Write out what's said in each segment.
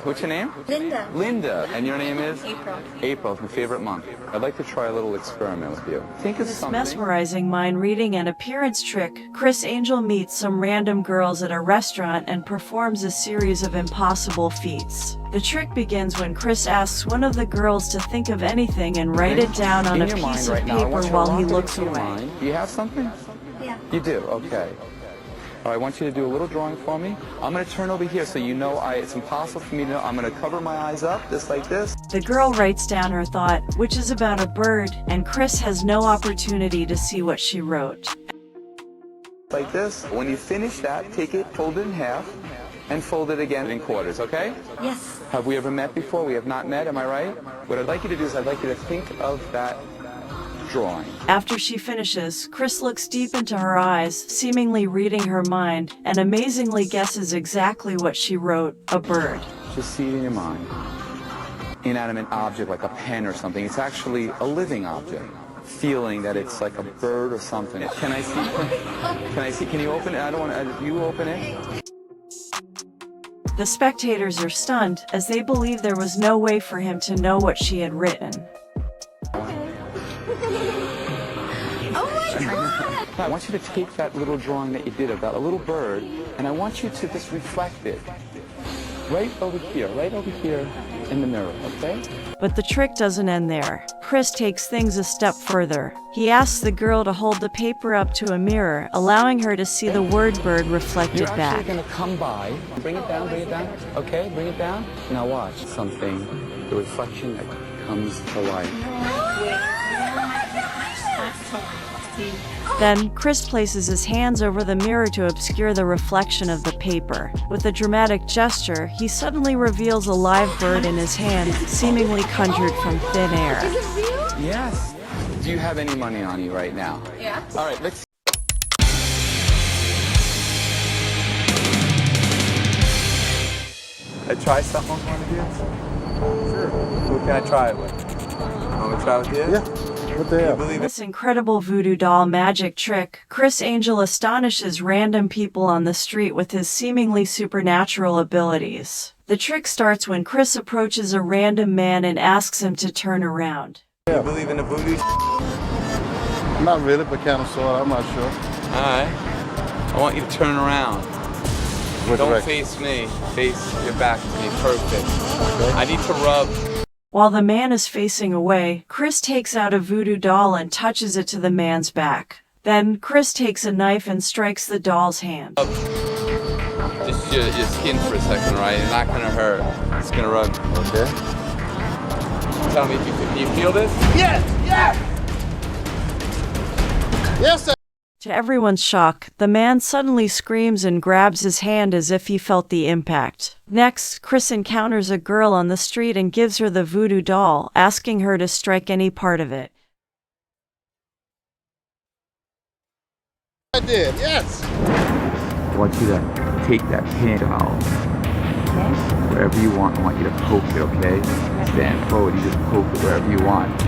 What's your name? Linda. Linda. And your name is? April. April, it's my favorite month. I'd like to try a little experiment with you. Think of This something. mesmerizing mind reading and appearance trick, Criss Angel meets some random girls at a restaurant and performs a series of impossible feats. The trick begins when Criss asks one of the girls to think of anything and write it down on a piece of paper while he looks away. Do you have something? Yeah. You do? Okay. All right, I want you to do a little drawing for me. I'm going to turn over here so you know it's impossible for me to know. I'm going to cover my eyes up, just like this. The girl writes down her thought, which is about a bird, and Criss has no opportunity to see what she wrote. Like this. When you finish that, take it, fold it in half, and fold it again in quarters, okay? Yes. Have we ever met before? We have not met, am I right? What I'd like you to do is I'd like you to think of that drawing. After she finishes, Criss looks deep into her eyes, seemingly reading her mind, and amazingly guesses exactly what she wrote, a bird. Just see it in your mind. Inanimate object like a pen or something. It's actually a living object. Feeling that it's like a bird or something. Can I see? Can I see? Can you open it? I don't want to. You open it? The spectators are stunned, as they believe there was no way for him to know what she had written. I want you to take that little drawing that you did of that, a little bird, and I want you to just reflect it right over here in the mirror, okay? But the trick doesn't end there. Criss takes things a step further. He asks the girl to hold the paper up to a mirror, allowing her to see the word bird reflected You're back. actually going to come by. Bring it down, okay? Bring it down. Now watch something, the reflection that comes to life. Then, Criss places his hands over the mirror to obscure the reflection of the paper. With a dramatic gesture, he suddenly reveals a live bird in his hand, seemingly conjured from thin air. Is it real? Yes. Do you have any money on you right now? Yeah. All right, let's... I try something with one of you? Sure. Who can I try it with? Want to try with you? Yeah. What the hell? With this incredible voodoo doll magic trick, Criss Angel astonishes random people on the street with his seemingly supernatural abilities. The trick starts when Criss approaches a random man and asks him to turn around. You believe in the voodoo? Not really, but kind of sort of. I'm not sure. Alright. I want you to turn around. Don't face me. Face your back to me. Perfect. Okay. I need to rub. While the man is facing away, Criss takes out a voodoo doll and touches it to the man's back. Then, Criss takes a knife and strikes the doll's hand. Just your skin for a second, right? It's not gonna hurt. It's gonna rub. Okay. Tell me, can you feel this? Yes! Yes! Yes, sir! To everyone's shock, the man suddenly screams and grabs his hand as if he felt the impact. Next, Criss encounters a girl on the street and gives her the voodoo doll, asking her to strike any part of it. I did, yes! I want you to take that pin doll. Okay. Wherever you want, I want you to poke it, okay? Stand forward, you just poke it wherever you want.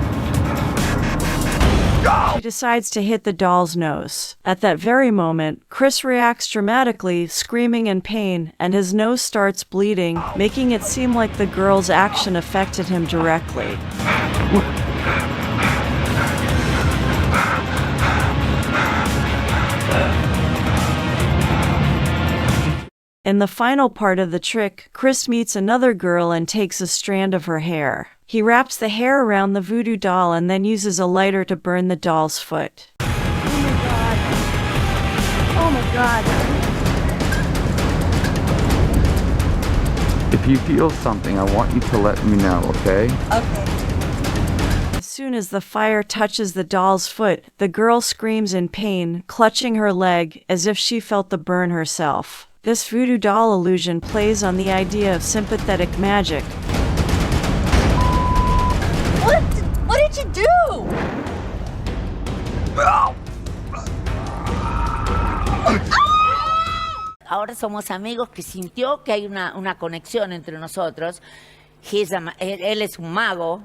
She decides to hit the doll's nose. At that very moment, Criss reacts dramatically, screaming in pain, and his nose starts bleeding, making it seem like the girl's action affected him directly. In the final part of the trick, Criss meets another girl and takes a strand of her hair. He wraps the hair around the voodoo doll and then uses a lighter to burn the doll's foot. Oh my god. If you feel something, I want you to let me know, okay? Okay. As soon as the fire touches the doll's foot, the girl screams in pain, clutching her leg as if she felt the burn herself. This voodoo doll illusion plays on the idea of sympathetic magic. What did you do? Ahora somos amigos que sintió que hay una conexión entre nosotros. Él es un mago.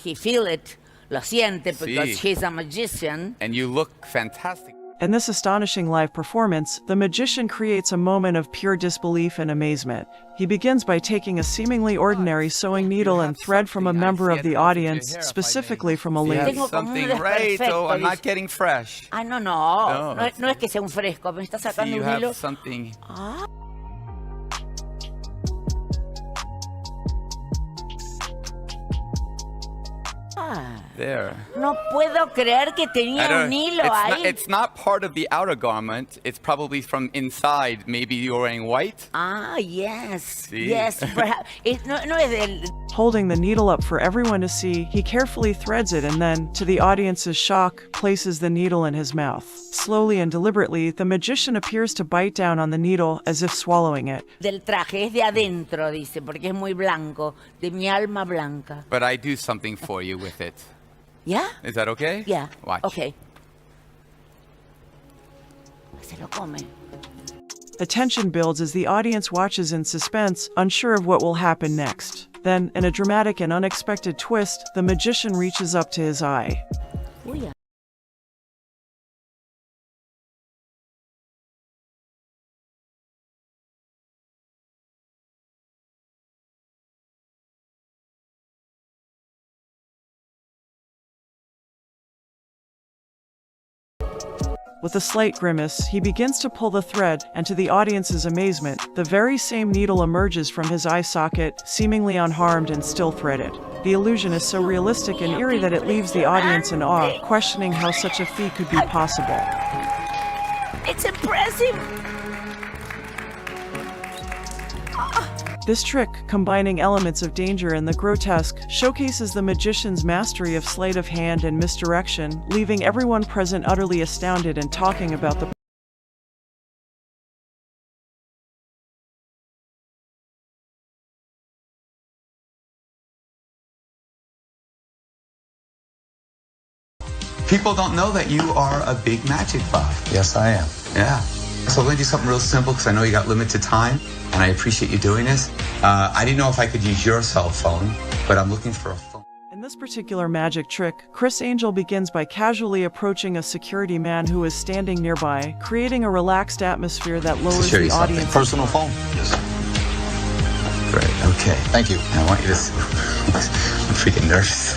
He feel it. Lo siente because he's a magician. And you look fantastic. In this astonishing live performance, the magician creates a moment of pure disbelief and amazement. He begins by taking a seemingly ordinary sewing needle and thread from a member of the audience, specifically from a lady. Tengo como un Something right, desperfecto, oh, I'm not dice. getting fresh. Ah, no, No, no es que sea un fresco, me está See, sacando you un hilo. have something. There. No puedo creer que tenía un hilo ahí. It's not part of the outer garment. It's probably from inside. Maybe you're wearing white. Ah, yes. Sí. Yes, perhaps. No es del... Holding the needle up for everyone to see, he carefully threads it and then, to the audience's shock, places the needle in his mouth. Slowly and deliberately, the magician appears to bite down on the needle as if swallowing it. Del traje, es de adentro, dice, porque es muy blanco, de mi alma blanca. But I do something for you with it. ¿Ya? Is that okay? Ya. Watch. Ok. Se lo come. The tension builds as the audience watches in suspense, unsure of what will happen next. Then, in a dramatic and unexpected twist, the magician reaches up to his eye. Uy, With a slight grimace, he begins to pull the thread, and to the audience's amazement, the very same needle emerges from his eye socket, seemingly unharmed and still threaded. The illusion is so realistic and eerie that it leaves the audience in awe, questioning how such a feat could be possible. It's impressive. This trick, combining elements of danger and the grotesque, showcases the magician's mastery of sleight of hand and misdirection, leaving everyone present utterly astounded and talking about the People don't know that you are a big magic buff. Yes, I am. Yeah. So we're going to do something real simple because I know you got limited time and I appreciate you doing this. I didn't know if I could use your cell phone, but I'm looking for a phone. In this particular magic trick, Criss Angel begins by casually approaching a security man who is standing nearby, creating a relaxed atmosphere that lowers Security the something. audience. Personal phone? Yes. Great. Okay. Thank you. I want you to see. I'm freaking nervous.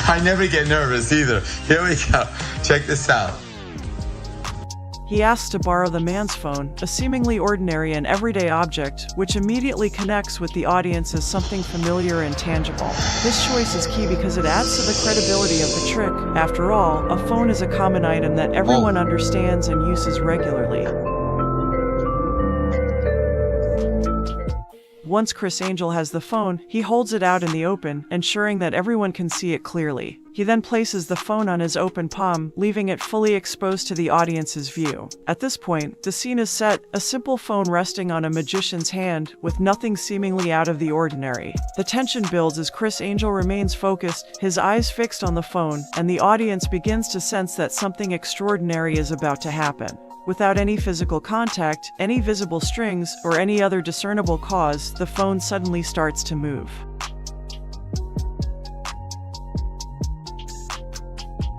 I never get nervous either. Here we go. Check this out. He asks to borrow the man's phone, a seemingly ordinary and everyday object, which immediately connects with the audience as something familiar and tangible. This choice is key because it adds to the credibility of the trick. After all, a phone is a common item that everyone understands and uses regularly. Once Criss Angel has the phone, he holds it out in the open, ensuring that everyone can see it clearly. He then places the phone on his open palm, leaving it fully exposed to the audience's view. At this point, the scene is set, a simple phone resting on a magician's hand, with nothing seemingly out of the ordinary. The tension builds as Criss Angel remains focused, his eyes fixed on the phone, and the audience begins to sense that something extraordinary is about to happen. Without any physical contact, any visible strings, or any other discernible cause, the phone suddenly starts to move.